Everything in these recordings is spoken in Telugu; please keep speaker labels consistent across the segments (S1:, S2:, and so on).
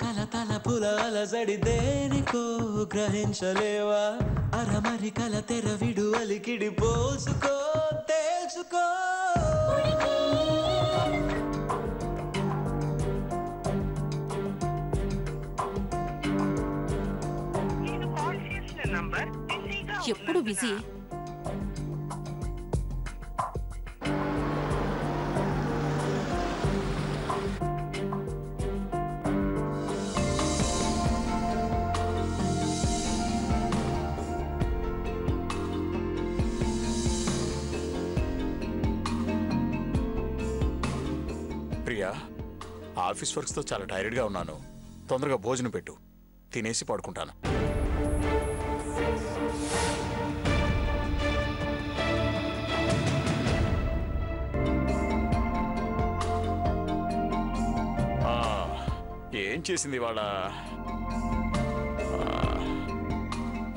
S1: కలతల పులలజడి దేనికో గ్రహించలేవా అరమరి కల తెర విడు అలికిడి పోసుకో తెలుసుకో
S2: ఎప్పుడు బిజీ.
S3: ప్రియా, ఆఫీస్ వర్క్స్తో చాలా టైర్డ్గా ఉన్నాను. తొందరగా భోజనం పెట్టు, తినేసి పడుకుంటాను. ఏం చేసింది వాళ్ళ?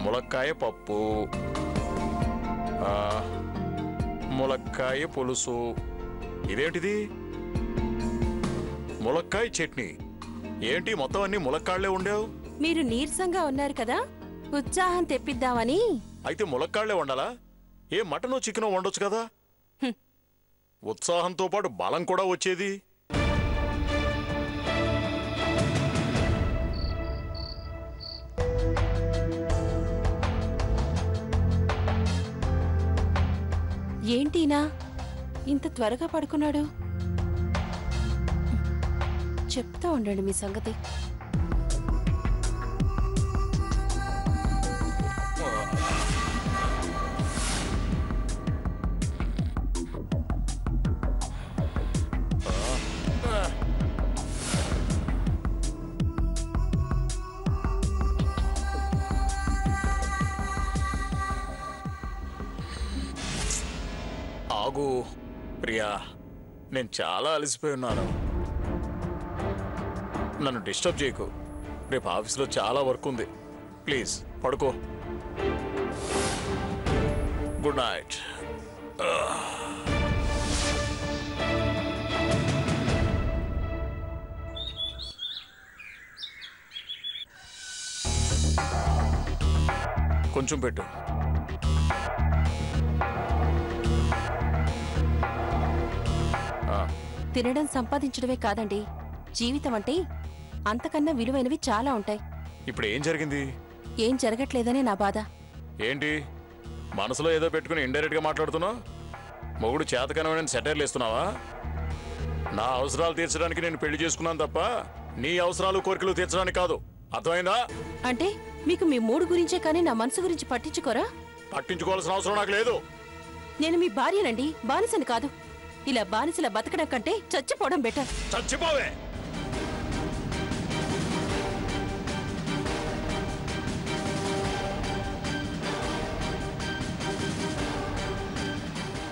S3: ములక్కాయ పప్పు, ములక్కాయ పులుసు, ఇదేంటిది ములక్కాయ చట్నీ. ఏంటి మొత్తం అన్ని ములక్కాళ్లే ఉండేవు?
S2: మీరు నీరసంగా ఉన్నారు కదా, ఉత్సాహం తెప్పిద్దామని.
S3: అయితే ములక్కాళ్లే వండాలా? ఏ మటనో చికెనో వండొచ్చు కదా. ఉత్సాహంతో పాటు బలం కూడా వచ్చేది.
S2: ఏంటినా ఇంత త్వరగా పడుకున్నాడు? చెప్తా ఉండండి మీ సంగతి.
S3: ఆగు ప్రియా, నేను చాలా అలసిపోయి ఉన్నాను. నన్ను డిస్టర్బ్ చేయకు. రేపు ఆఫీస్లో చాలా వర్క్ ఉంది. ప్లీజ్ పడుకో. Good night. కొంచెం పెట్టు.
S2: తినడం సంపాదించడమే కాదండి, జీవితం అంటే అంతకన్నా విలువైనవి చాలా ఉంటాయి.
S3: ఇప్పుడు ఏం జరిగింది?
S2: ఏం జరగట్లేదనే నా బాధ.
S3: ఏంటి మనసులో ఏదో పెట్టుకుని ఇండైరెక్ట్ గా మాట్లాడుతున్నావు? మొగుడు చేతకనమైన సెటైర్లు ఇస్తున్నావా? నా అవసరాలు తీర్చడానికి నేను పెళ్లి చేసుకున్నాను తప్ప నీ అవసరాలు కోరికలు తీర్చడానికి కాదు. అర్థమైందా?
S2: అంటే మీకు మీ మూడు గురించే కానీ నా మనసు గురించి పట్టించుకోరా?
S3: పట్టించుకోవాల్సిన అవసరం నాకు లేదు.
S2: నేను మీ భార్యనండి, బానిసని కాదు. ఇలా బానిసల బతకడం కంటే చచ్చిపోవడం బెటర్.
S3: చచ్చిపోవే.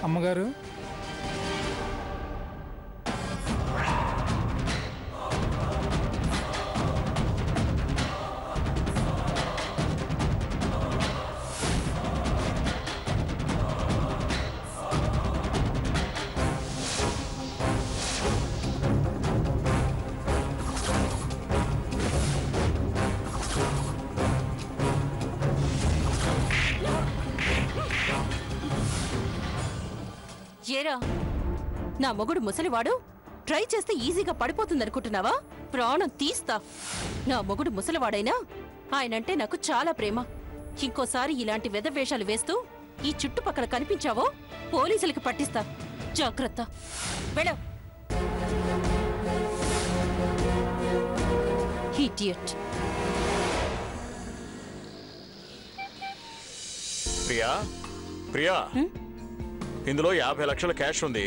S4: అమ్మగారు,
S2: ఏరా నా మొగుడు ముసలివాడు, ట్రై చేస్తే ఈజీగా పడిపోతుందనుకుంటున్నావా? ప్రాణం తీస్తా. నా మొగుడు ముసలివాడైనా ఆయనంటే నాకు చాలా ప్రేమ. ఇంకోసారి ఇలాంటి వెధవేషాలు వేస్తూ ఈ చుట్టుపక్కల కనిపించావో పోలీసులకి పట్టిస్తా. జాగ్రత్త. వెళ్ళు. ఇడియట్.
S3: ప్రియా, ప్రియా, ఇందులో 50 లక్షల క్యాష్ ఉంది.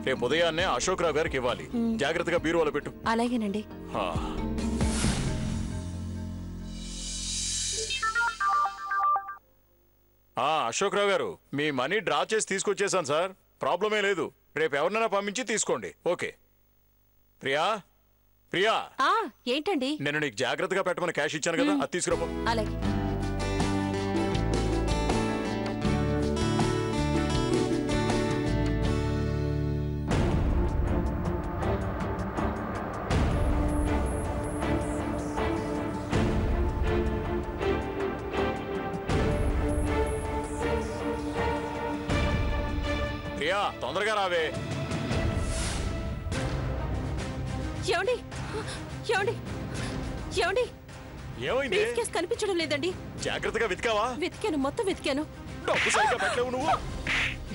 S3: రేపు ఉదయాన్నే అశోక్ రావు గారికి ఇవ్వాలి. జాగ్రత్తగా బీరువాలో పెట్టు.
S2: అలాగేనండి.
S3: అశోక్ రావు గారు, మీ మనీ డ్రా చేసి తీసుకొచ్చేసాను సార్. ప్రాబ్లమే లేదు. రేపు ఎవరినైనా పంపించి తీసుకోండి. ఓకే. ప్రియా, ప్రియా,
S2: ఏంటండి?
S3: నేను నీకు జాగ్రత్తగా పెట్టమని క్యాష్ ఇచ్చాను కదా, అది తీసుకురాపో.
S2: అలాగే.
S3: ప్రియా తొందరగా రావే.
S2: ఏమండి ఏమండి ఏమండి
S3: ఏమైంది?
S2: బ్రీఫ్ కేస్ కనిపించడం లేదండి.
S3: జాగ్రత్తగా వెతికావా?
S2: వెతికాను, మొత్తం వెతికాను.
S3: డబ్బు సరిగ్గా పెట్టలేవు నువ్వు.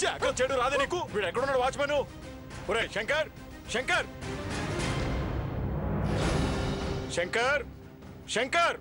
S3: జాగ్రత్త చేయడు రాదే నీకు. వీడు ఎక్కడున్నాడు వాచ్మెన్? ఒరే శంకర్, శంకర్, శంకర్, శంకర్.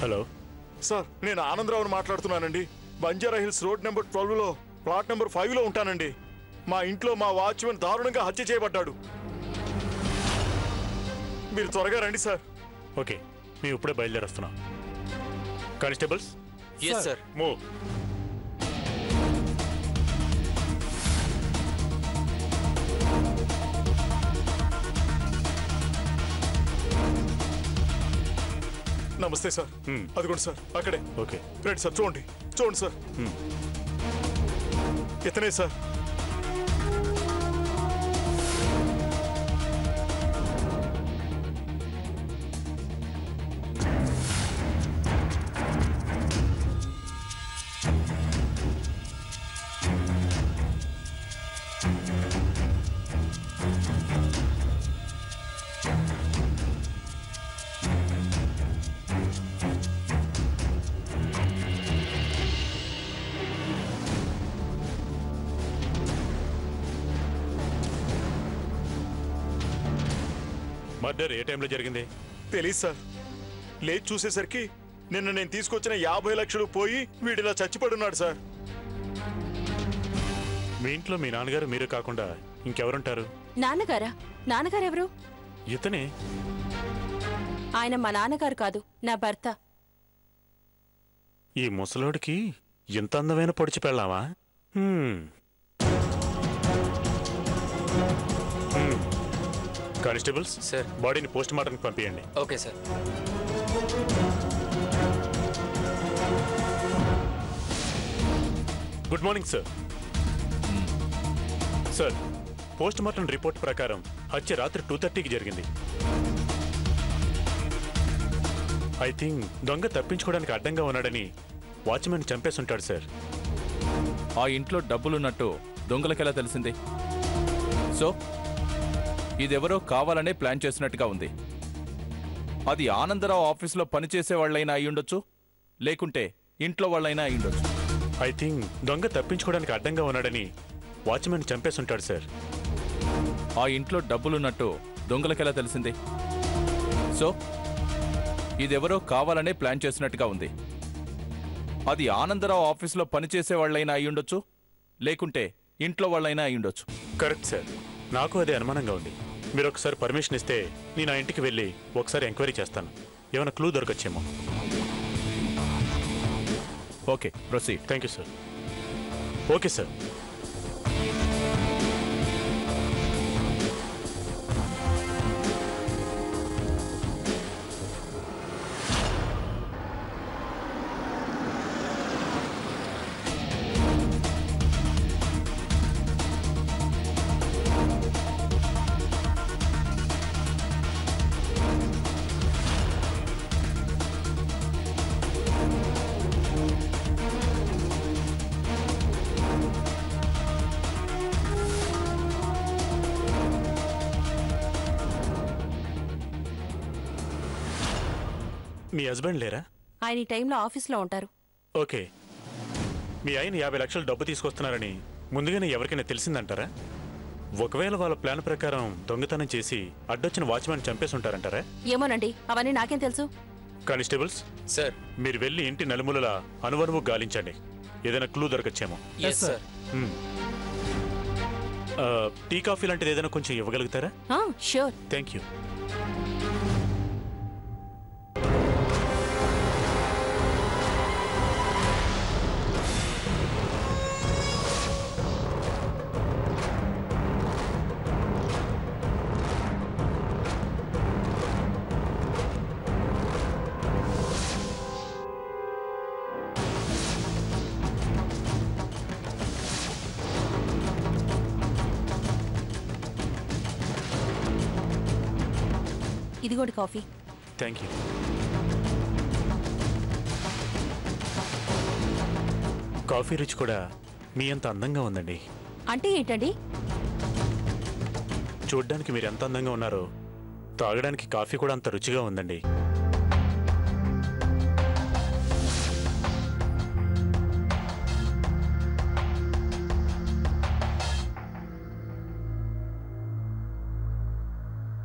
S4: హలో
S3: సార్, నేను ఆనందరావుని మాట్లాడుతున్నానండి. బంజారా హిల్స్ రోడ్ నెంబర్ 12లో ప్లాట్ నెంబర్ 5లో ఉంటానండి. మా ఇంట్లో మా వాచ్మెన్ దారుణంగా హత్య చేయబడ్డాడు. మీరు త్వరగా రండి సార్.
S4: ఓకే, మేము ఇప్పుడే బయలుదేరేస్తున్నాం. Constables move.
S3: నమస్తే సార్. అదిగోండి సార్, అక్కడే.
S4: ఓకే
S3: రైట్ సార్, చూడండి చూడండి సార్. ఇతనే సార్.
S4: మర్డర్ ఏ టైంలో జరిగింది?
S3: తెలీదు సార్. లేచి చూసేసరికి నిన్న నేను తీసుకొచ్చిన 50 లక్షలు పోయి వీడిలా చచ్చిపడున్నాడు సార్.
S4: మీ ఇంట్లో మీ నాన్నగారు మీరు కాకుండా ఇంకెవరుంటారు?
S2: నాన్నగారా? నాన్నగారెవరు?
S4: ఇతనే.
S2: ఆయన మా నాన్నగారు కాదు, నా భర్త.
S4: ఈ ముసలోడికి ఇంత అందమైన పొడిచి పెళ్ళావా? కానిస్టేబుల్స్
S5: సార్,
S4: బాడీని పోస్ట్ మార్టం పంపించండి.
S5: Okay sir.
S4: Good morning sir. Sir, post mortem report ప్రకారం హత్య రాత్రి 2:30కి జరిగింది. ఐ థింక్ దొంగ తప్పించుకోవడానికి అడ్డంగా ఉన్నాడని వాచ్మెన్ చంపేసుంటాడు సార్.
S5: ఆ ఇంట్లో డబ్బులున్నట్టు దొంగలకెలా తెలిసింది? సో ఇదెవరో కావాలనే ప్లాన్ చేసినట్టుగా ఉంది. అది ఆనందరావు ఆఫీసులో పనిచేసే వాళ్ళైనా అయ్యుండొచ్చు, లేకుంటే ఇంట్లో వాళ్ళైనా అయ్యుండొచ్చు.
S4: ఐ థింక్ దొంగ తప్పించుకోవడానికి అడ్డంగా ఉన్నాడని వాచ్మెన్ చంపేసుంటాడు సార్.
S5: ఆ ఇంట్లో డబ్బులున్నట్టు దొంగలకెలా తెలిసింది? సో ఇదెవరో కావాలనే ప్లాన్ చేసినట్టుగా ఉంది. అది ఆనందరావు ఆఫీసులో పనిచేసే వాళ్ళైనా అయ్యుండొచ్చు, లేకుంటే ఇంట్లో వాళ్ళైనా అయ్యుండొచ్చు.
S4: కరెక్ట్ సార్, నాకు అదే అనుమానంగా ఉంది. మీరు ఒకసారి పర్మిషన్ ఇస్తే నేను ఆ ఇంటికి వెళ్ళి ఒకసారి ఎంక్వైరీ చేస్తాను. ఏమైనా క్లూ దొరకచ్చేమో.
S5: Okay, proceed.
S4: Thank you sir. Okay sir. మీ హస్బెండ్ లేరా?
S2: ఆయన ఈ టైంలో ఆఫీస్లో ఉంటారు.
S4: ఓకే, మీ ఆయన 50 లక్షలు డబ్బు తీసుకొస్తున్నారని ముందుగానే ఎవరికైనా తెలిసిందంటారా? ఒకవేళ వాళ్ళ ప్లాన్ ప్రకారం దొంగతనం చేసి అడ్డొచ్చిన వాచ్మెన్ చంపేసి ఉంటారంటారా?
S2: ఏమోనండి, అవన్నీ నాకేం తెలుసు.
S4: Constables
S5: sir.
S4: మీరు వెళ్ళి ఇంటి నలుమూలలా అనువనువు గాలించండి. ఏదైనా క్లూ దొరకచ్చేమో.
S5: Yes sir.
S4: టీ కాఫీ లాంటిది ఏదైనా కొంచెం ఇవ్వగలుగుతారా?
S2: షూర్.
S4: Thank you.
S2: ఇదిగోటి కాఫీ.
S4: Thank you. కాఫీ రుచి కూడా మీ అంత అందంగా ఉందండి.
S2: అంటే ఏంటండి?
S4: చూడ్డానికి మీరు ఎంత అందంగా ఉన్నారో తాగడానికి కాఫీ కూడా అంత రుచిగా ఉందండి.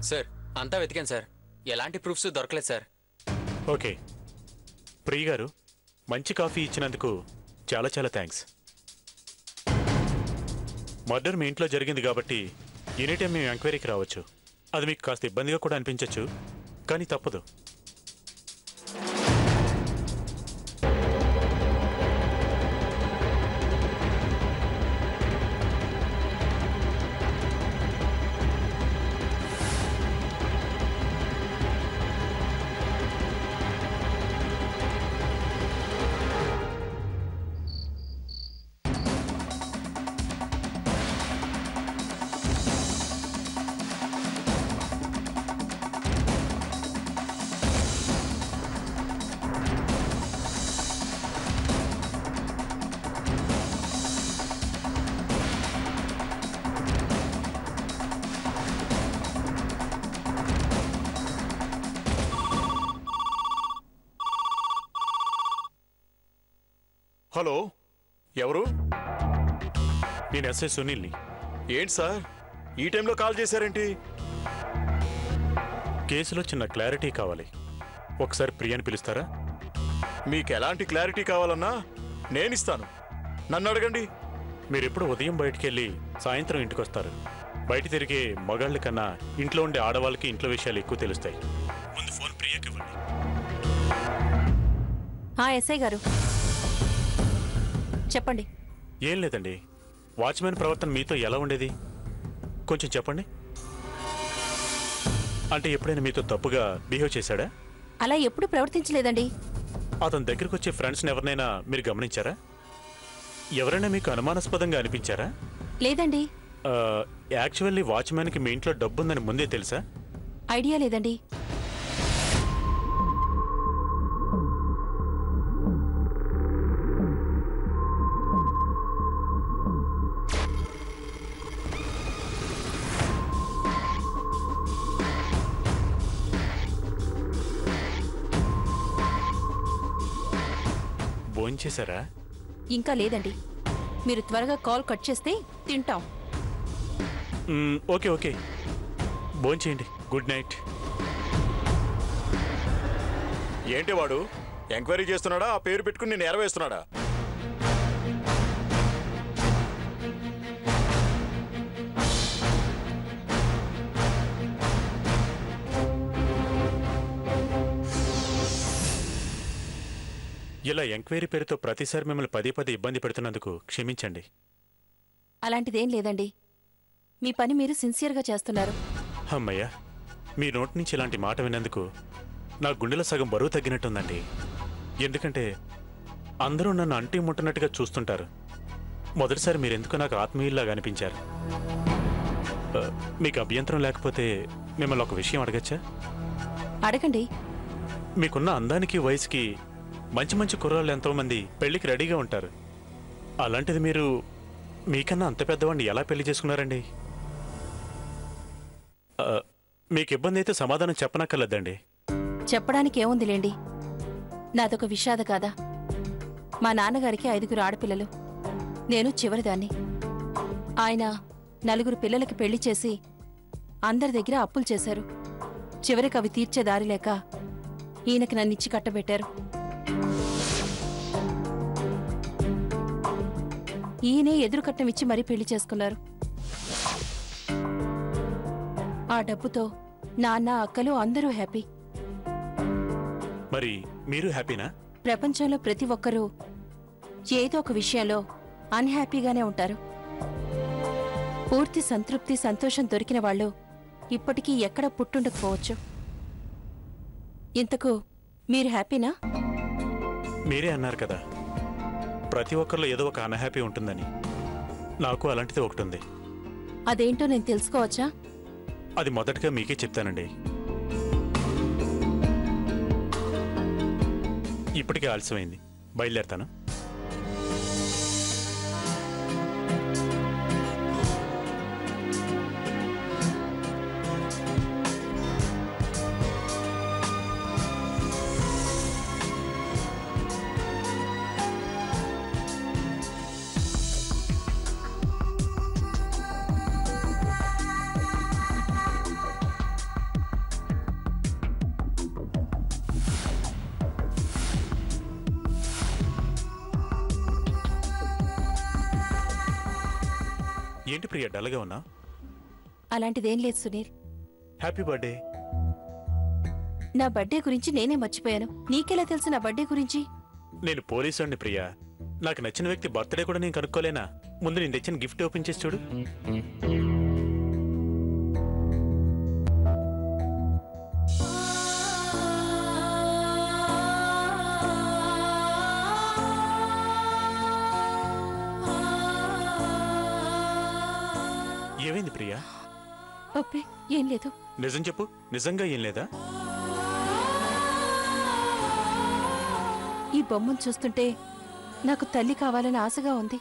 S6: సార్ అంతా వెతికాను సార్, ఎలాంటి ప్రూఫ్స్ దొరకలేదు సార్.
S4: ఓకే ప్రియ గారు, మంచి కాఫీ ఇచ్చినందుకు చాలా చాలా థ్యాంక్స్. మర్డర్ మీ ఇంట్లో జరిగింది కాబట్టి ఎనీ టైం మేము ఎంక్వైరీకి రావచ్చు. అది మీకు కాస్త ఇబ్బందిగా కూడా అనిపించవచ్చు, కానీ తప్పదు.
S3: హలో, ఎవరు?
S4: నేను ఎస్ఐ సునీల్ని.
S3: ఏంటి సార్ ఈ టైంలో కాల్ చేశారేంటి?
S4: కేసులో చిన్న క్లారిటీ కావాలి. ఒకసారి ప్రియని పిలుస్తారా?
S3: మీకు ఎలాంటి క్లారిటీ కావాలన్నా నేనిస్తాను, నన్ను అడగండి.
S4: మీరెప్పుడు ఉదయం బయటికెళ్ళి సాయంత్రం ఇంటికి వస్తారు. బయట తిరిగే మగాళ్ళ కన్నా ఇంట్లో ఉండే ఆడవాళ్ళకి ఇంట్లో విషయాలు ఎక్కువ తెలుస్తాయి. ముందు ఫోన్ ప్రియకి ఇవ్వండి.
S2: ఎస్ఐ గారు చెప్పండి.
S4: ఏం లేదండి, వాచ్మెన్ ప్రవర్తన మీతో ఎలా ఉండేది కొంచెం చెప్పండి. అంటే ఎప్పుడైనా మీతో తప్పుగా బిహేవ్ చేశాడా?
S2: అలా ఎప్పుడు ప్రవర్తించలేదండి.
S4: అతని దగ్గరకు వచ్చే ఫ్రెండ్స్ని ఎవరినైనా మీరు గమనించారా? ఎవరైనా మీకు అనుమానాస్పదంగా అనిపించారా?
S2: లేదండి.
S4: యాక్చువల్లీ వాచ్మెన్కి మీ ఇంట్లో డబ్బుందని ముందే తెలుసా?
S2: ఐడియా లేదండి.
S4: భోంచేశారా?
S2: ఇంకా లేదండి. మీరు త్వరగా కాల్ కట్ చేస్తే తింటాం.
S4: ఓకే ఓకే, భోంచేయండి. Good night.
S3: ఏంటి వాడు ఎంక్వైరీ చేస్తున్నాడా? ఆ పేరు పెట్టుకుని నేను ఎరవేస్తున్నాడా?
S4: ఇలా ఎంక్వైరీ పేరుతో ప్రతిసారి మిమ్మల్ని పదే పదే ఇబ్బంది పెడుతున్నందుకు క్షమించండి.
S2: అలాంటిదేం లేదండి. మీ పని మీరు సిన్సియర్గా చేస్తున్నారు.
S4: అమ్మయ్యా, మీ నోటి నుంచి ఇలాంటి మాట విన్నందుకు నా గుండెలో సగం బరువు తగ్గినట్టుందండి. ఎందుకంటే అందరూ నన్ను అంటి ముట్టనట్టుగా చూస్తుంటారు. మొదటిసారి మీరెందుకు నాకు ఆత్మీయుల్లాగా అనిపించారు. మీకు అభ్యంతరం లేకపోతే మిమ్మల్ని ఒక విషయం అడగచ్చా?
S2: అడగండి.
S4: మీకున్న అందానికి వయసుకి మంచి మంచి కుర్రాళ్ళు ఎంతోమంది పెళ్లికి రెడీగా ఉంటారు. అలాంటిది మీరు మీకన్నా అంత పెద్దవాడిని ఎలా పెళ్లి చేసుకున్నారండి? మీకు ఇబ్బంది అయితే సమాధానం చెప్పనక్కర్లేదండి.
S2: చెప్పడానికి ఏముందిలేండి. నాదొక విషాద కాదా. మా నాన్నగారికి 5 ఆడపిల్లలు, నేను చివరిదాన్ని. ఆయన 4 పిల్లలకి పెళ్లి చేసి అందరి దగ్గర అప్పులు చేశారు. చివరికి అవి తీర్చే దారి లేక ఈయనకి నన్నిచ్చి కట్టబెట్టారు. ఈయనే ఎదురు కట్నం ఇచ్చి మరీ పెళ్లి చేసుకున్నారు. ఆ డబ్బుతో నాన్న అక్కలు అందరూ హ్యాపీ.
S4: మరి మీరు హ్యాపీనా?
S2: ప్రపంచంలో ప్రతి ఒక్కరూ ఏదో ఒక విషయంలో అన్హ్యాపీగానే ఉంటారు. పూర్తి సంతృప్తి సంతోషం దొరికిన వాళ్ళు ఇప్పటికీ ఎక్కడ పుట్టుండకపోవచ్చు. ఇంతకు మీరు హ్యాపీనా?
S4: మీరే అన్నారు కదా ప్రతి ఒక్కరిలో ఏదో ఒక అన్హ్యాపీ ఉంటుందని. నాకు అలాంటిది ఒకటి ఉంది.
S2: అదేంటో నేను తెలుసుకోవచ్చా?
S4: అది మొదటగా మీకే చెప్తానండి. ఇప్పటికే ఆలస్యమైంది, బయలుదేరతాను. ఏంటి ప్రియ డల్గా ఉన్నా?
S2: అలాంటిదేం లేదు సునీల్.
S4: Happy birthday.
S2: నా బర్త్డే గురించి నేనే మర్చిపోయాను. నీకెలా తెలుసు నా బర్త్డే గురించి?
S4: నేను పోలీసు ప్రియా. నాకు నచ్చిన వ్యక్తి బర్త్డే కూడా నేను కనుక్కోలేనా? ముందు నేను తెచ్చిన గిఫ్ట్ ఓపెన్ చేసి చూడు. ఏమైంది ప్రియా?
S2: అబ్బే ఏం లేదు.
S4: నిజం చెప్పు, నిజంగా ఏం లేదా?
S2: ఈ బొమ్మను చూస్తుంటే నాకు తల్లి కావాలని ఆశగా ఉంది.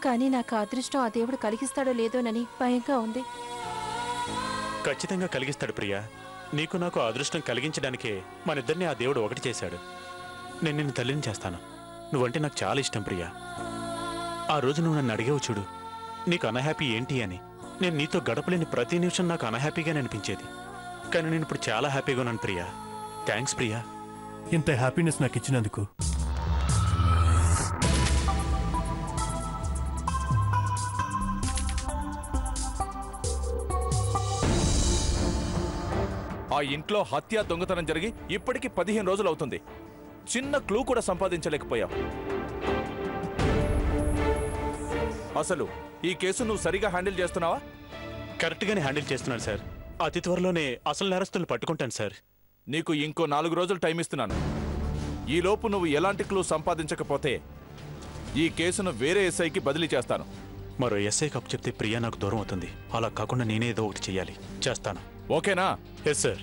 S2: కానీ నాకు ఆ అదృష్టం ఆ దేవుడు కలిగిస్తాడో లేదోనని భయంగా ఉంది.
S4: ఖచ్చితంగా కలిగిస్తాడు ప్రియా. నీకు నాకు ఆ అదృష్టం కలిగించడానికే మనిద్దరిని ఆ దేవుడు ఒకటి చేశాడు. నేను నిన్ను తల్లిని చేస్తాను. నువ్వంటే నాకు చాలా ఇష్టం ప్రియా. ఆ రోజు నువ్వు నన్ను అడిగేవు చూడు, నీకు అన్హ్యాపీ ఏంటి అని. నేను నీతో గడపలేని ప్రతి నిమిషం నాకు అన్హ్యాపీగానే అనిపించేది. కానీ నేను ఇప్పుడు చాలా హ్యాపీగా ఉన్నాను ప్రియా. థ్యాంక్స్ ప్రియా,
S7: ఇంత హ్యాపీనెస్ నాకు ఇచ్చినందుకు.
S5: ఆ ఇంట్లో హత్య దొంగతనం జరిగి ఇప్పటికి 15 రోజులు అవుతుంది. చిన్న క్లూ కూడా సంపాదించలేకపోయావు. అసలు ఈ కేసు నువ్వు సరిగా హ్యాండిల్ చేస్తున్నావా?
S4: కరెక్ట్గానే హ్యాండిల్ చేస్తున్నాను సార్. అతి త్వరలోనే అసలు నేరస్తులను పట్టుకుంటాను సార్.
S5: నీకు ఇంకో 4 రోజులు టైం ఇస్తున్నాను. ఈలోపు నువ్వు ఎలాంటి క్లూ సంపాదించకపోతే ఈ కేసును వేరే ఎస్ఐకి బదిలీ చేస్తాను.
S4: మరో ఎస్ఐ కప్పు చెప్తే ప్రియా నాకు దూరం అవుతుంది. అలా కాకుండా నేనే ఏదో ఒకటి చెయ్యాలి. చేస్తాను.
S5: ఓకేనా?
S4: Yes sir.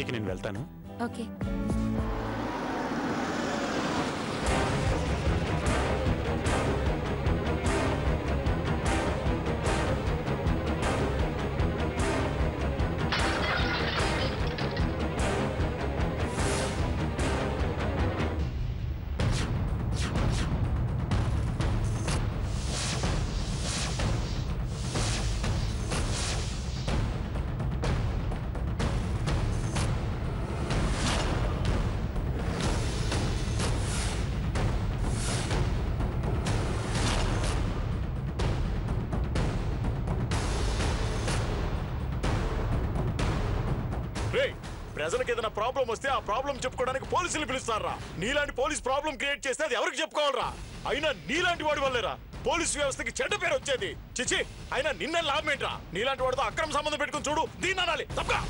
S4: ఇక నేను వెళ్తాను.
S2: ఓకే.
S3: ప్రజలకు ఏదైనా ప్రాబ్లం వస్తే ఆ ప్రాబ్లం చెప్పుకోవడానికి పోలీసులు పిలుస్తారా? నీలాంటి పోలీస్ ప్రాబ్లం క్రియేట్ చేస్తే అది ఎవరికి చెప్పుకోవాలరా? అయినా నీలాంటి వాడి వల్లేరా పోలీసు వ్యవస్థకి చెడ్డ పేరు వచ్చేది. చిచి, అయినా నిన్న లాభం ఏంట్రా? నీలాంటి వాడితో అక్రమ సంబంధం పెట్టుకుని చూడు, దీన్ని అనాలి తప్పగా.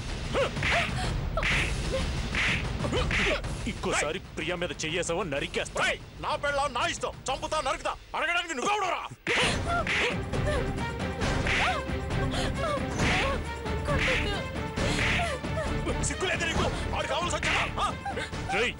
S4: ఇంకోసారి ప్రియా మీద చెయ్యేసావో నరికేస్తా.
S3: నా పెళ్ళ నా ఇష్టం, చంపుతా నరుకుతా, అడగడానికి నువ్వెవడరా? సిగ్గులేదు నీకు? వాడు కావాల్సి వచ్చాడా?
S4: రేయ్,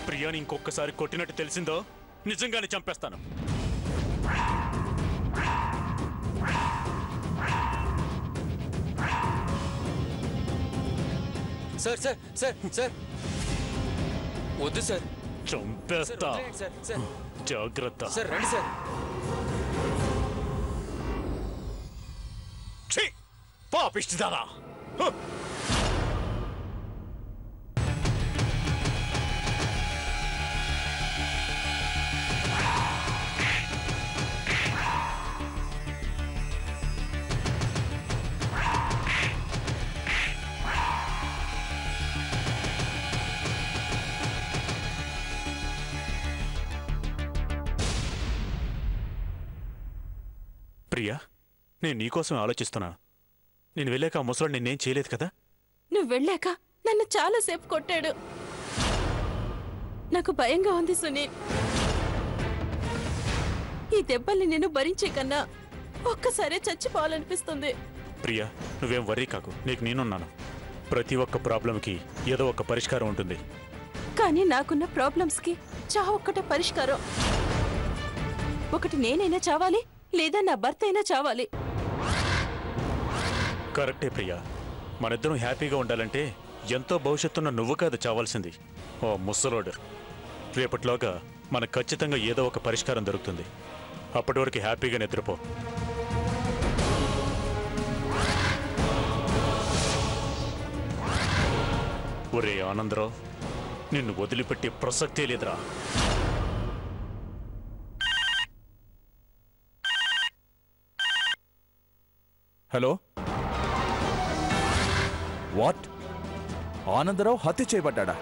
S4: ప్రియాని ఇంకొకసారి కొట్టినట్టు తెలిసిందో నిజంగానే చంపేస్తాను.
S6: సార్ సార్ సార్ సార్ వద్దు సార్.
S4: చంపేస్తా.
S6: సార్ సార్
S4: జాగ్రత్త.
S6: సార్ రండి సార్.
S3: పాపిష్టిదానా!
S4: ప్రియా, నేను నీకోసం ఆలోచిస్తున్నా. నేను వెళ్ళాక ఆ ముసలాడు నిన్నేం చేయలేదు కదా?
S2: నువ్వు వెళ్ళాక నన్ను చాలాసేపు కొట్టాడు. నాకు భయంగా ఉంది సునీల్. ఈ దెబ్బల్ని నేను భరించే కన్నా ఒక్కసారే చచ్చిపోవాలనిపిస్తుంది.
S4: ప్రియా, నువ్వేం వర్రీ కాకు, నీకు నేనున్నాను. ప్రతి ఒక్క ప్రాబ్లంకి ఏదో ఒక పరిష్కారం ఉంటుంది.
S2: కానీ నాకున్న ప్రాబ్లమ్స్కి చావొక్కటే పరిష్కారం. ఒకటి నేనైనా చావాలి, లేదా నా భర్త అయినా చావాలి.
S4: కరెక్టే ప్రియా. మనిద్దరం హ్యాపీగా ఉండాలంటే ఎంతో భవిష్యత్తున్న నువ్వు కాదు చావాల్సింది, ఓ ముసలోడు. రేపటిలోగా మనకు ఖచ్చితంగా ఏదో ఒక పరిష్కారం దొరుకుతుంది. అప్పటి వరకు హ్యాపీగా నిద్రపో. ఒరే ఆనందరావు, నిన్ను వదిలిపెట్టే ప్రసక్తే లేదురా.
S5: Hello, what? ఆనందరావు హత్య చేయబడ్డా?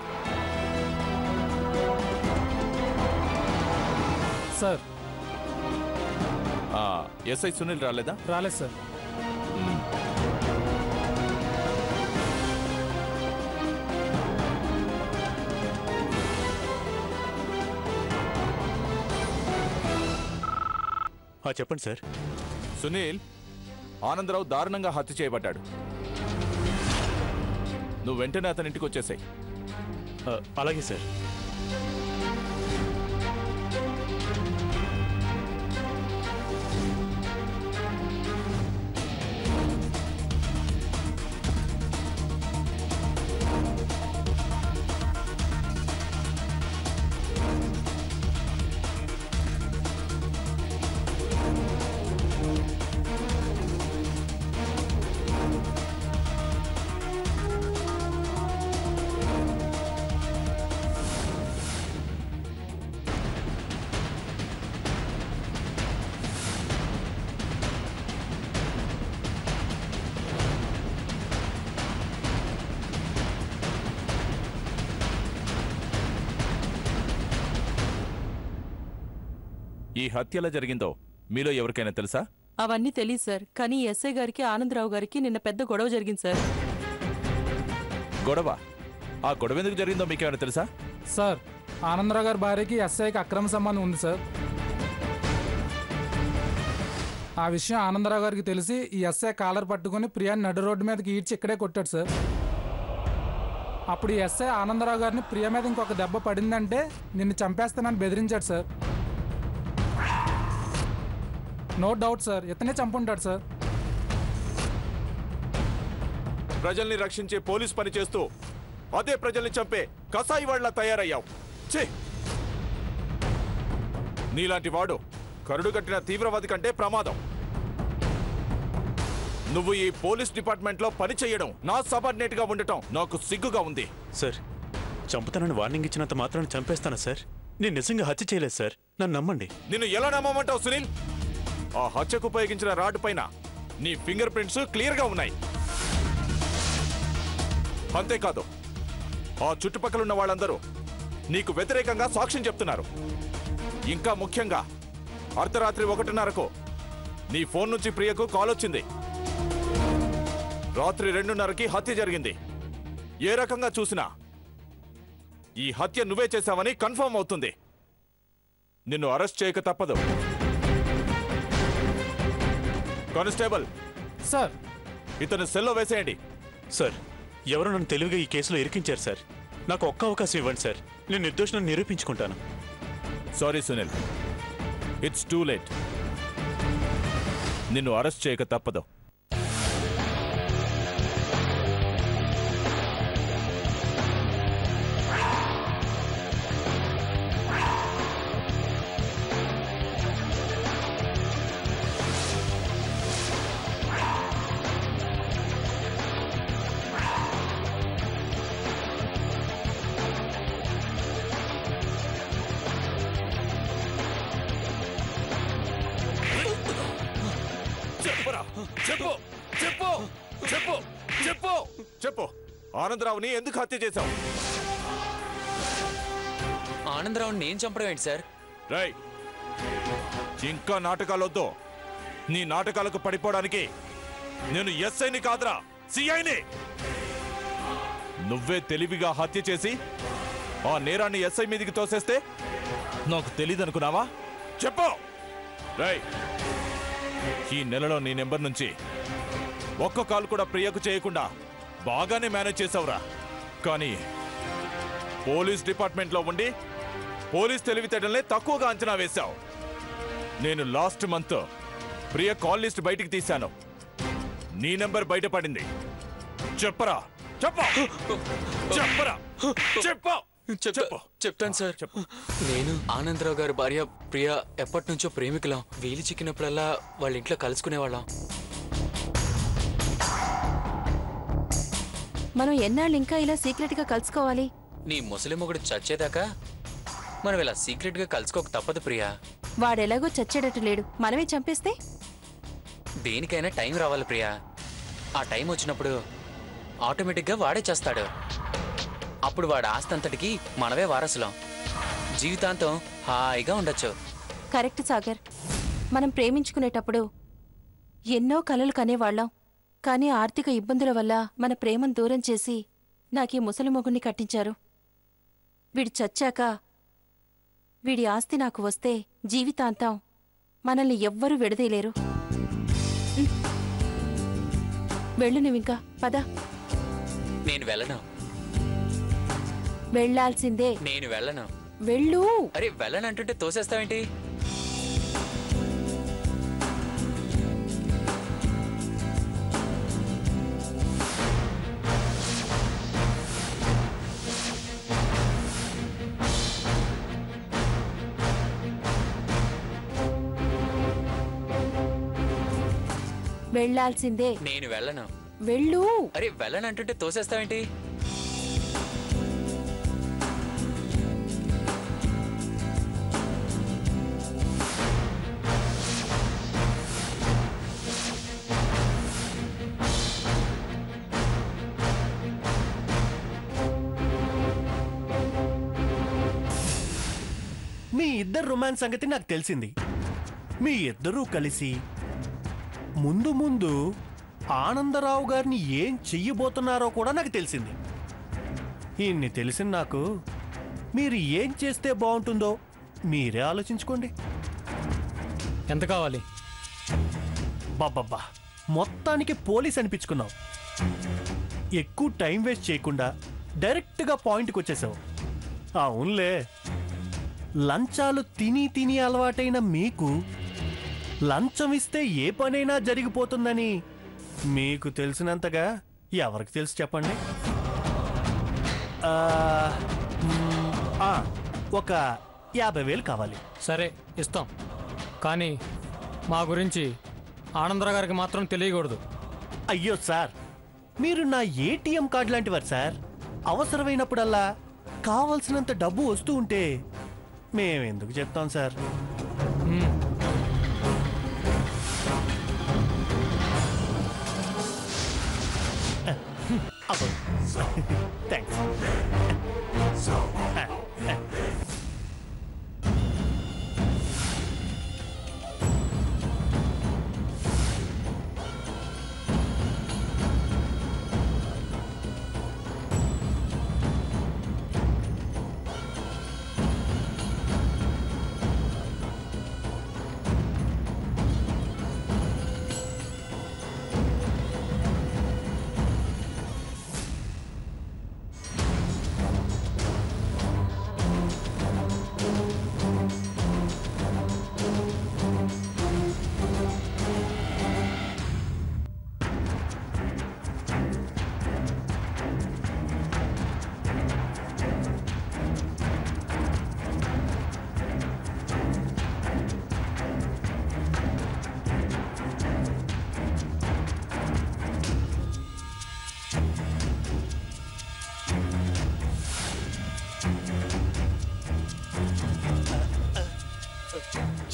S8: సార్
S5: ఎస్ఐ సునీల్ రాలేదా?
S8: రాలేదు సార్.
S4: చెప్పండి సార్.
S5: సునీల్, ఆనందరావు దారుణంగా హత్య చేయబడ్డాడు. నువ్వు వెంటనే అతని ఇంటికి వచ్చేసాయి.
S4: అలాగే సార్.
S5: ఈ హత్య ఎలా జరిగిందో మీలో ఎవరికైనా తెలుసా?
S9: అవన్నీ తెలియదు సార్, కానీ ఎస్ఐ గారికి ఆనందరావు గారికి నిన్న పెద్ద గొడవ జరిగింది సార్.
S5: గొడవ? ఆ గొడవ ఎందుకు జరిగిందో మీకేమైనా తెలుసా?
S8: సార్, ఆనందరావు గారి భార్యకి ఎస్ఐకి అక్రమ సంబంధం ఉంది సార్. ఆ విషయం ఆనందరావు గారికి తెలిసి ఈ ఎస్ఐ కాలర్ పట్టుకుని ప్రియాని నడు రోడ్డు మీదకి ఈడ్చి ఇక్కడే కొట్టాడు సార్. అప్పుడు ఈ ఎస్ఐ ఆనందరావు గారిని ప్రియ మీద ఇంకొక దెబ్బ పడిందంటే నిన్ను చంపేస్తానని బెదిరించాడు సార్. నో డౌట్ సార్, ఇతనే చంపుంటాడు సార్.
S5: ప్రజల్ని రక్షించే పోలీస్ పని చేస్తూ అదే ప్రజల్ని చంపే కసాయి వాళ్ళ తయారయ్యావు. ఛీ! నీలాంటి వాడు కరుడు కట్టిన తీవ్రవాది కంటే ప్రమాదం. నువ్వు ఈ పోలీస్ డిపార్ట్మెంట్లో పని చేయడం, నా సబార్డినేట్ గా ఉండటం నాకు సిగ్గుగా ఉంది.
S4: సార్, చంపుతానని వార్నింగ్ ఇచ్చినంత మాత్రాన్ని చంపేస్తానా సార్? నేను నిజంగా హత్య చేయలేదు సార్, నన్ను నమ్మండి.
S5: నిన్ను ఎలా నమ్మమంటావు సునీల్? ఆ హత్యకు ఉపయోగించిన రాడ్ పైన నీ ఫింగర్ ప్రింట్స్ క్లియర్ గా ఉన్నాయి. అంతేకాదు, ఆ చుట్టుపక్కల ఉన్న వాళ్ళందరూ నీకు వ్యతిరేకంగా సాక్ష్యం చెప్తున్నారు. ఇంకా ముఖ్యంగా అర్ధరాత్రి 1:30కు నీ ఫోన్ నుంచి ప్రియకు కాల్ వచ్చింది. రాత్రి 2:30కి హత్య జరిగింది. ఏ రకంగా చూసినా ఈ హత్య నువ్వే చేశావని కన్ఫర్మ్ అవుతుంది. నిన్ను అరెస్ట్ చేయక తప్పదు. కానిస్టేబుల్
S8: సార్,
S5: ఇతను సెల్లో వేసేయండి.
S4: సార్, ఎవరు నన్ను తెలివిగా ఈ కేసులో ఇరికించారు సార్. నాకు ఒక్క అవకాశం ఇవ్వండి సార్, నేను నిర్దోషులను నిరూపించుకుంటాను.
S5: Sorry Sunil, it's too late. నిన్ను అరెస్ట్ చేయక తప్పదు. చెప్పు చెప్పు చెప్పు చెప్పు చెప్పు ఆనందరావుని ఎందుకు హత్య చేశావు?
S6: ఆనందరావుని నేను చంపడం ఏంటి సార్?
S5: రై, ఇంకా నాటకాలొద్దు. నీ నాటకాలకు పడిపోవడానికి నేను ఎస్ఐని కాదురా, సిఐని. నువ్వే తెలివిగా హత్య చేసి ఆ నేరాన్ని ఎస్ఐ మీదికి తోసేస్తే నాకు తెలీదనుకున్నావా? చెప్పు. రై, ఈ నెలలో నీ నెంబర్ నుంచి ఒక్క కాల్ కూడా ప్రియకు చేయకుండా బాగానే మేనేజ్ చేసావురా. కానీ పోలీస్ డిపార్ట్మెంట్లో ఉండి పోలీస్ తెలివితేటలనే తక్కువగా అంచనా వేశావు. నేను లాస్ట్ మంత్ ప్రియ కాల్ లిస్ట్ బయటికి తీశాను. నీ నెంబర్ బయటపడింది. చెప్పరా, చెప్పు, చెప్పరా, చెప్పు.
S6: చెప్తాను సార్. నేను ఆనందరావు గారి భార్య ప్రియ ఎప్పటి నుంచో ప్రేమికులం. వీలు చిక్కినప్పుడల్లా వాళ్ళ ఇంట్లో కలుసుకునేవాళ్ళం.
S2: మనం ఎన్నాళ్ళు ఇంకా ఇలా సీక్రెట్ గా కలుసుకోవాలి?
S6: నీ ముసలి మొగుడు చచ్చేదాకా మనం ఇలా సీక్రెట్ గా కలుసుకోక తప్పదు ప్రియా.
S2: వాడెలాగో చచ్చేటట్టు లేడు, మనమే చంపేస్తే?
S6: దేనికైనా టైం రావాలి ప్రియా. ఆ టైం వచ్చినప్పుడు ఆటోమేటిక్గా వాడే చేస్తాడు. అప్పుడు వాడి ఆస్తంతటికి మనమే వారసులం. జీవితాంతం హాయిగా ఉండొచ్చు.
S2: కరెక్ట్ సాగర్. మనం ప్రేమించుకునేటప్పుడు ఎన్నో కలలు కనేవాళ్ళం. కానీ ఆర్థిక ఇబ్బందుల వల్ల మన ప్రేమను దూరం చేసి నాకీ ముసలి మొగుణ్ణి కట్టించారు. వీడు చచ్చాక వీడి ఆస్తి నాకు వస్తే జీవితాంతం మనల్ని ఎవ్వరూ విడదీయలేరు. వెళ్ళు నువ్వింకా, పద.
S6: నేను వెళ్ళను.
S2: వెళ్లాల్సిందే.
S6: నేను వెళ్ళను.
S2: వెళ్ళు.
S6: అరే వెళ్ళనంటుంటే తోసేస్తావేంటి?
S2: వెళ్లాల్సిందే.
S6: నేను వెళ్ళను.
S2: వెళ్ళు.
S6: అరే వెళ్ళనంటుంటే తోసేస్తావేంటి?
S7: మీ ఇద్దరు రొమాన్స్ సంగతి నాకు తెలిసింది. మీ ఇద్దరూ కలిసి ముందు ముందు ఆనందరావు గారిని ఏం చెయ్యబోతున్నారో కూడా నాకు తెలిసింది. ఇన్ని తెలిసిన నాకు మీరు ఏం చేస్తే బాగుంటుందో మీరే ఆలోచించుకోండి.
S10: ఎంత కావాలి?
S7: బాబ్బా, మొత్తానికి పోలీస్ అనిపించుకున్నావు. ఎక్కువ టైం వేస్ట్ చేయకుండా డైరెక్ట్గా పాయింట్కి వచ్చేసావు. అవునులే, లంచాలు తిని తిని అలవాటైన మీకు లంచం ఇస్తే ఏ పనైనా జరిగిపోతుందని మీకు తెలిసినంతగా ఎవరికి తెలుసు చెప్పండి? ఒక 50,000 కావాలి.
S10: సరే ఇస్తాం, కానీ మా గురించి ఆనందరావు గారికి మాత్రం తెలియకూడదు.
S7: అయ్యో సార్, మీరు నా ఏటీఎం కార్డు లాంటి వారు సార్. అవసరమైనప్పుడల్లా కావలసినంత డబ్బు వస్తూ ఉంటే మేమెందుకు చెప్తాం సార్? థ్యాంక్స్.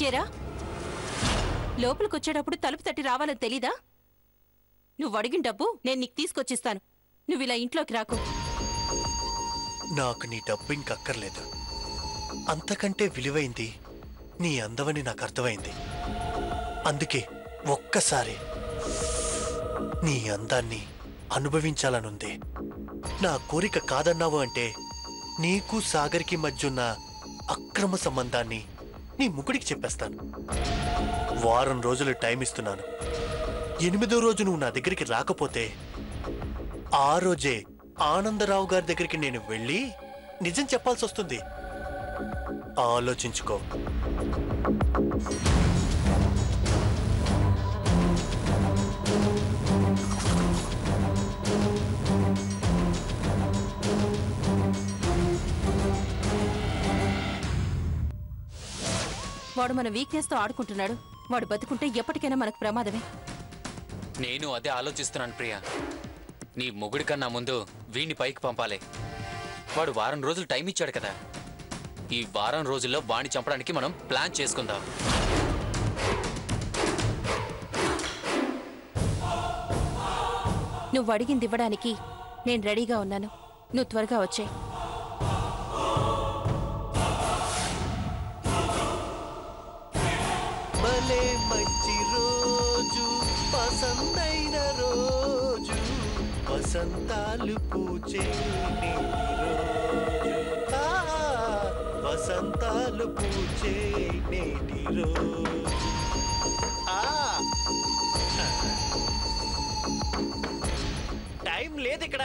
S2: చేరా లోపలికొచ్చేటప్పుడు తలుపు తట్టి రావాలని తెలీదా? నువ్వు అడిగిన డబ్బు నేను నీకు తీసుకొచ్చిస్తాను. నువ్వు ఇలా ఇంట్లోకి రాకు.
S7: నాకు నీ డబ్బు ఇంకక్కర్లేదు. అంతకంటే విలువైంది నీ అందమని నాకు అర్థమైంది. అందుకే ఒక్కసారి నీ అందాన్ని అనుభవించాలనుంది. నా కోరిక కాదన్నావు అంటే నీకు సాగర్కి మధ్య ఉన్న అక్రమ సంబంధాన్ని నీ ముగ్గుడికి చెప్పేస్తాను. వారం రోజులు టైం ఇస్తున్నాను. 8వ రోజు నువ్వు నా దగ్గరికి రాకపోతే ఆ రోజే ఆనందరావు గారి దగ్గరికి నేను వెళ్ళి నిజం చెప్పాల్సి వస్తుంది. ఆలోచించుకో.
S2: వాడు మన వీక్నెస్ తో ఆడుకుంటున్నాడు. వాడు బతుకుంటే ఎప్పటికైనా మనకు ప్రమాదమే.
S6: నేను అదే ఆలోచిస్తున్నాను ప్రియా. నీ మొగుడి కన్నా ముందు వీణ్ణి పైకి పంపాలి. వాడు వారం రోజులు టైం ఇచ్చాడు కదా. ఈ వారం రోజుల్లో వాణ్ణి చంపడానికి మనం ప్లాన్ చేసుకుందాం.
S2: నువ్వు అడిగింది ఇవ్వడానికి నేను రెడీగా ఉన్నాను. నువ్వు త్వరగా వచ్చేయ్.
S7: భలే మంచి రోజు, పసందైన రోజు, వసంతాలు పూచే వసంతాలు పూచే నేటి రోజు. టైం లేదు ఇక్కడ.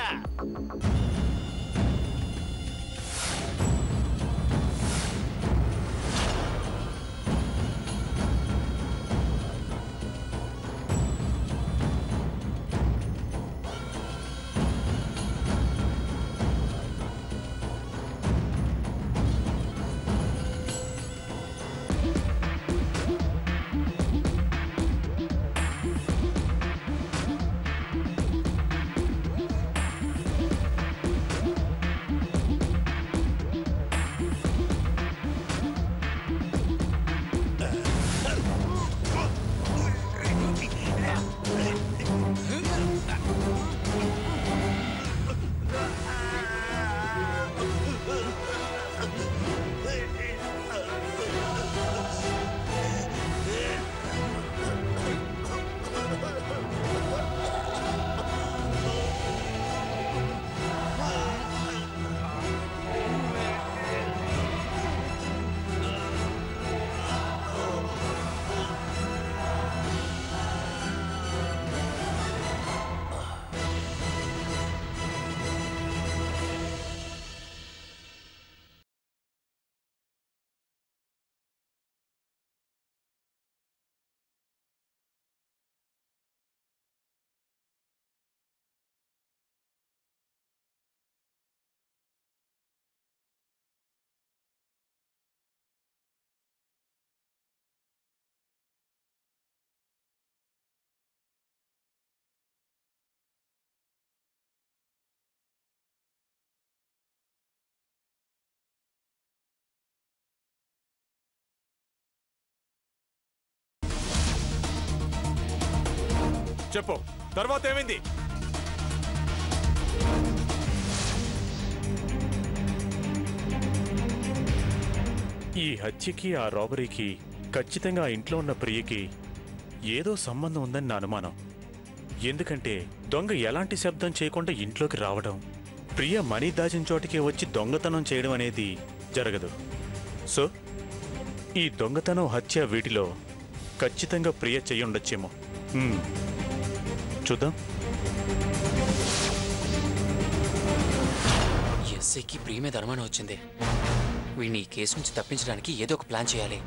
S5: చెప్పు, తర్వాత ఏమైంది?
S4: ఈ హత్యకి ఆ రాబరీకి ఖచ్చితంగా ఆ ఇంట్లో ఉన్న ప్రియకి ఏదో సంబంధం ఉందని నా అనుమానం. ఎందుకంటే దొంగ ఎలాంటి శబ్దం చేయకుండా ఇంట్లోకి రావడం, ప్రియ మనీ దాచిన చోటికి వచ్చి దొంగతనం చేయడం అనేది జరగదు. సో ఈ దొంగతనం, హత్య వీటిలో ఖచ్చితంగా ప్రియ చెయ్యి ఉండొచ్చేమో. చూద్దాం.
S6: ఎస్ఐకి ప్రియ మీద అనుమానం వచ్చింది. వీడిని ఈ కేసు నుంచి తప్పించడానికి ఏదో ఒక ప్లాన్ చేయాలి.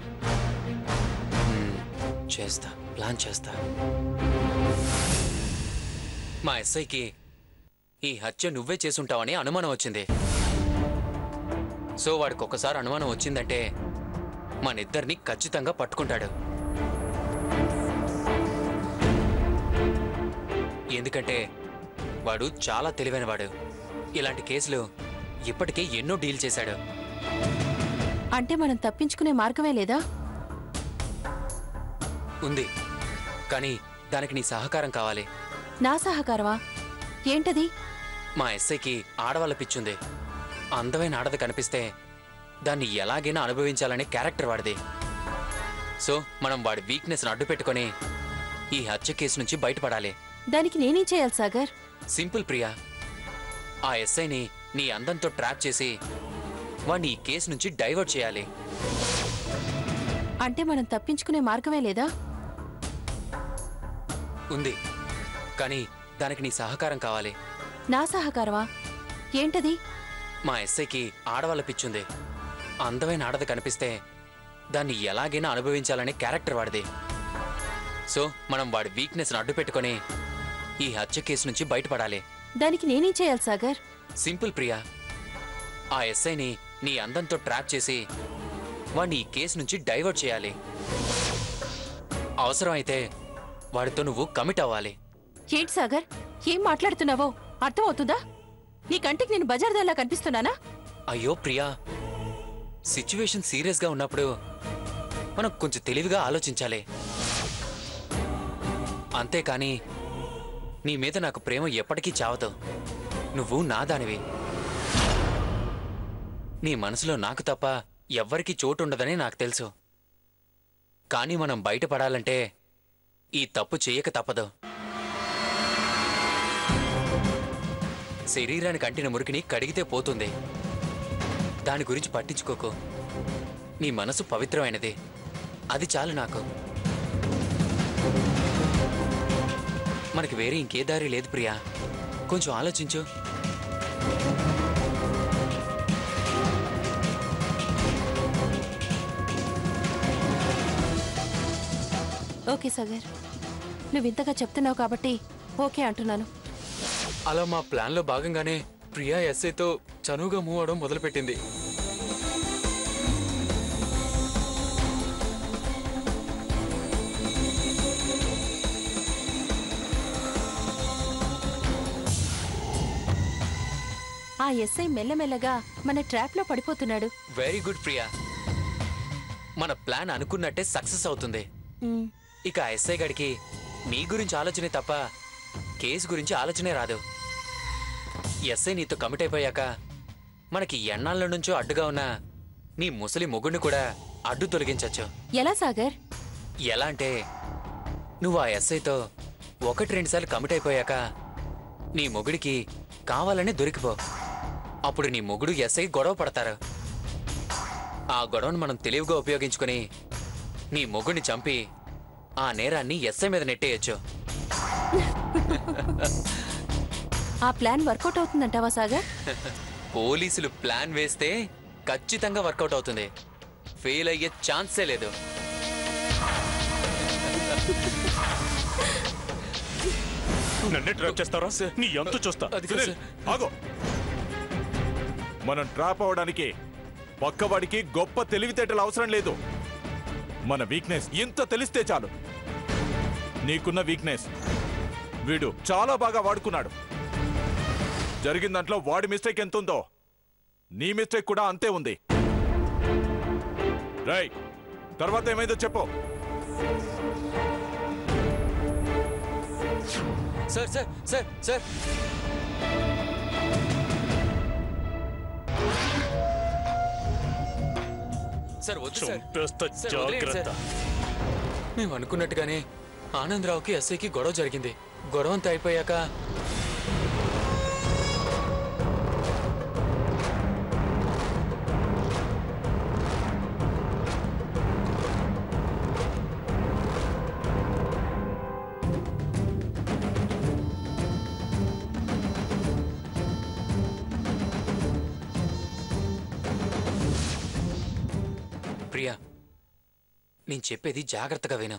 S6: ప్లాన్ చేస్తా. మా ఎస్ఐకి ఈ హత్య నువ్వే చేసుంటావని అనుమానం వచ్చింది. సో వాడికి ఒక్కసారి అనుమానం వచ్చిందంటే మనిద్దరిని ఖచ్చితంగా పట్టుకుంటాడు. ఎందుకంటే వాడు చాలా తెలివైనవాడు. ఇలాంటి కేసులు ఇప్పటికే ఎన్నో డీల్ చేశాడు.
S2: అంటే మనం తప్పించుకునే మార్గమే లేదా?
S6: ఉంది, కానీ దానికి నీ సహకారం కావాలి.
S2: నా సహకారమా? ఏంటది?
S6: మా ఎస్ఐకి ఆడవాళ్ళ పిచ్చుంది. అందమైన ఆడది కనిపిస్తే దాన్ని ఎలాగైనా అనుభవించాలనే క్యారెక్టర్ వాడిది. సో మనం వాడి వీక్నెస్ని అడ్డు పెట్టుకొని ఈ హత్య కేసు నుంచి బయటపడాలి.
S2: దానికి నేనేం చేయాలి సాగర్?
S6: సింపుల్ ప్రియా, ఆ ఎస్ఐని నీ అందంతో ట్రాప్ చేసి వాడిని ఈ కేసు నుంచి డైవర్ట్ చేయాలి.
S2: అంటే మనం తప్పించుకునే మార్గమే లేదా?
S6: ఉంది, కానీ దానికి నీ సహకారం కావాలి.
S2: నా సహకారమా? ఏంటది?
S6: మా ఎస్ఐకి ఆడవాళ్ళ పిచ్చుంది. అందమైన ఆడది కనిపిస్తే దాన్ని ఎలాగైనా అనుభవించాలనే క్యారెక్టర్ వాడిది. సో మనం వాడి వీక్నెస్ని అడ్డు పెట్టుకొని ఈ హత్య కేసు నుంచి బయటపడాలి.
S2: దానికి నేనేం చేయాలి సాగర్?
S6: సింపుల్ ప్రియా, ఆ ఎస్ఐని నీ అందంతో ట్రాప్ చేసి వాడిని ఈ కేసు నుంచి డైవర్ట్ చేయాలి. అవసరం అయితే వాడితో నువ్వు కమిట్ అవ్వాలి.
S2: ఏంటి సాగర్, ఏం మాట్లాడుతున్నావో అర్థమవుతుందా? నీ కంటికి నేను బజార్దాల్లా కనిపిస్తున్నానా?
S6: అయ్యో ప్రియా, సిచ్యువేషన్ సీరియస్గా ఉన్నప్పుడు మనం కొంచెం తెలివిగా ఆలోచించాలి. అంతేకాని నీ మీద నాకు ప్రేమ ఎప్పటికీ చావదు. నువ్వు నా దానివి. నీ మనసులో నాకు తప్ప ఎవ్వరికీ చోటుండదని నాకు తెలుసు. కానీ మనం బయటపడాలంటే ఈ తప్పు చేయక తప్పదు. శరీరానికి అంటిన మురికిని కడిగితే పోతుంది. దాని గురించి పట్టించుకోకు. నీ మనసు పవిత్రమైనది, అది చాలు నాకు. మనకి వేరే ఇంకే దారి లేదు ప్రియా. కొంచెం ఆలోచించు.
S2: ఓకే సాగర్, నువ్వు ఇంతగా చెప్తున్నావు కాబట్టి ఓకే అంటున్నాను.
S6: అలా మా ప్లాన్లో భాగంగానే ప్రియా ఎస్ఐతో చనువుగా మూవ్ అవడం మొదలుపెట్టింది.
S2: ఆ ఎస్ఐ మెల్లమెల్లగా మన ట్రాప్లో పడిపోతున్నాడు.
S6: వెరీ గుడ్ ప్రియా, మన ప్లాన్ అనుకున్నట్టే సక్సెస్ అవుతుంది. ఇక ఆ ఎస్ఐ గడికి నీ గురించి ఆలోచనే తప్ప కేసు గురించి ఆలోచనే రాదు. ఎస్ఐ నీతో కమిట్ అయిపోయాక మనకి ఎన్నాళ్ళ నుంచో అడ్డుగా ఉన్న నీ ముసలి మొగుడిని కూడా అడ్డు తొలగించచ్చు.
S2: ఎలా సాగర్?
S6: ఎలా అంటే నువ్వు ఆ ఎస్ఐతో 1-2 సార్లు కమిట్ అయిపోయాక నీ మొగుడికి కావాలనే దొరికిపో. అప్పుడు నీ మొగుడు ఎస్ఐ గొడవ పడతారు. ఆ గొడవను మనం తెలివిగా ఉపయోగించుకొని నీ మొగుడిని చంపి ఆ నేరాన్ని ఎస్ఐ మీద నెట్టేయచ్చు.
S2: ఆ ప్లాన్ వర్కౌట్ అవుతుందంటావా సాగర్?
S6: పోలీసులు ప్లాన్ వేస్తే ఖచ్చితంగా వర్కౌట్ అవుతుంది. ఫెయిల్ అయ్యే ఛాన్సే లేదు.
S4: నన్నే ట్రాప్ చేస్తారా? నీ ఎంత చూస్తా.
S5: ఆగో, మనం ట్రాప్ అవడానికి పక్కవాడికి గొప్ప తెలివితేటలు అవసరం లేదు. మన వీక్నెస్ ఇంత తెలిస్తే చాలు. నీకున్న వీక్నెస్ వీడు చాలా బాగా వాడుకున్నాడు. జరిగిన దాంట్లో వాడి మిస్టేక్ ఎంత ఉందో నీ మిస్టేక్ కూడా అంతే ఉంది. రై, తర్వాత ఏమైందో చెప్పు.
S6: Sir sir sir sir sir వద్దు సార్,
S4: జాగ్రత్త.
S6: మేము అనుకున్నట్టుగానే ఆనందరావుకి ఎస్ఐకి గొడవ జరిగింది. గొడవ అంతా అయిపోయాక ప్రియా, నేను చెప్పేది జాగ్రత్తగా విను.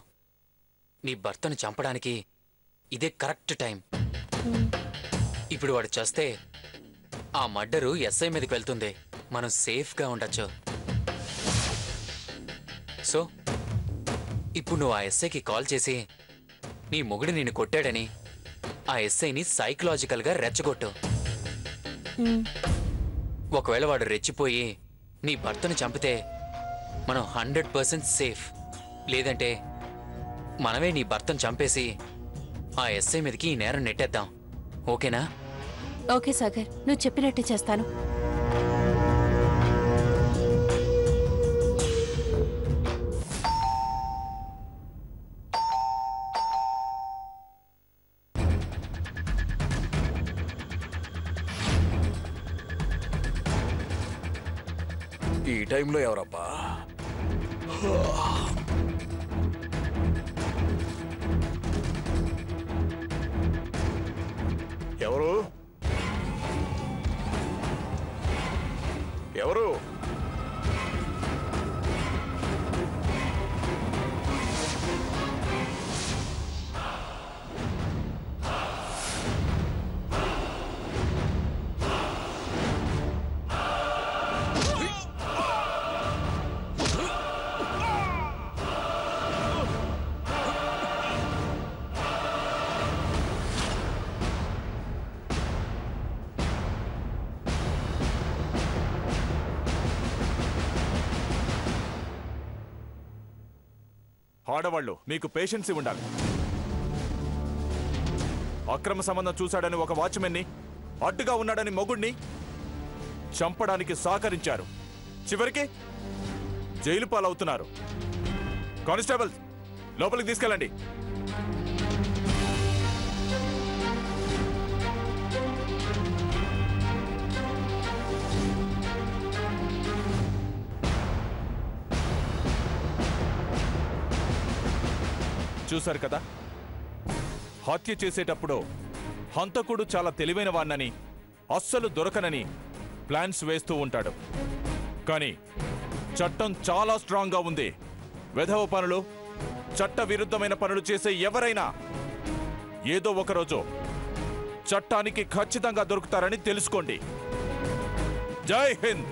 S6: నీ భర్తను చంపడానికి ఇదే కరెక్ట్ టైం. ఇప్పుడు వాడు చేస్తే ఆ మర్డరు ఎస్ఐ మీదకి వెళ్తుంది. మనం సేఫ్గా ఉండొచ్చు. సో ఇప్పుడు నువ్వు ఆ ఎస్ఐకి కాల్ చేసి నీ మొగుడు నిన్ను కొట్టాడని ఆ ఎస్ఐని సైకలాజికల్గా రెచ్చగొట్టు. ఒకవేళ వాడు రెచ్చిపోయి నీ భర్తను చంపితే మనం 100% సేఫ్. లేదంటే మనమే నీ భర్తను చంపేసి ఆ ఎస్ఐ మీదకి ఈ నేరం నెట్టేద్దాం. ఓకేనా?
S2: ఓకే సాగర్, నువ్వు చెప్పినట్టే చేస్తాను.
S3: ఈ టైంలో ఎవరబ్బా? ఎవరు ఎవరు?
S5: ఆడవాళ్ళు మీకు పేషెన్సీ ఉండాలి. అక్రమ సంబంధం చూశాడని ఒక వాచ్మెన్ని, అడ్డుగా ఉన్నాడని మొగుణ్ణి చంపడానికి సహకరించారు. చివరికి జైలు పాలవుతున్నారు. కానిస్టేబుల్స్, లోపలికి తీసుకెళ్ళండి. చూశారు కదా, హత్య చేసేటప్పుడు హంతకుడు చాలా తెలివైన వాణ్ణని, అస్సలు దొరకనని ప్లాన్స్ వేస్తూ ఉంటాడు. కానీ చట్టం చాలా స్ట్రాంగ్గా ఉంది. వెధవ పనులు, చట్ట విరుద్ధమైన పనులు చేసే ఎవరైనా ఏదో ఒకరోజు చట్టానికి ఖచ్చితంగా దొరుకుతారని తెలుసుకోండి. జై హింద్.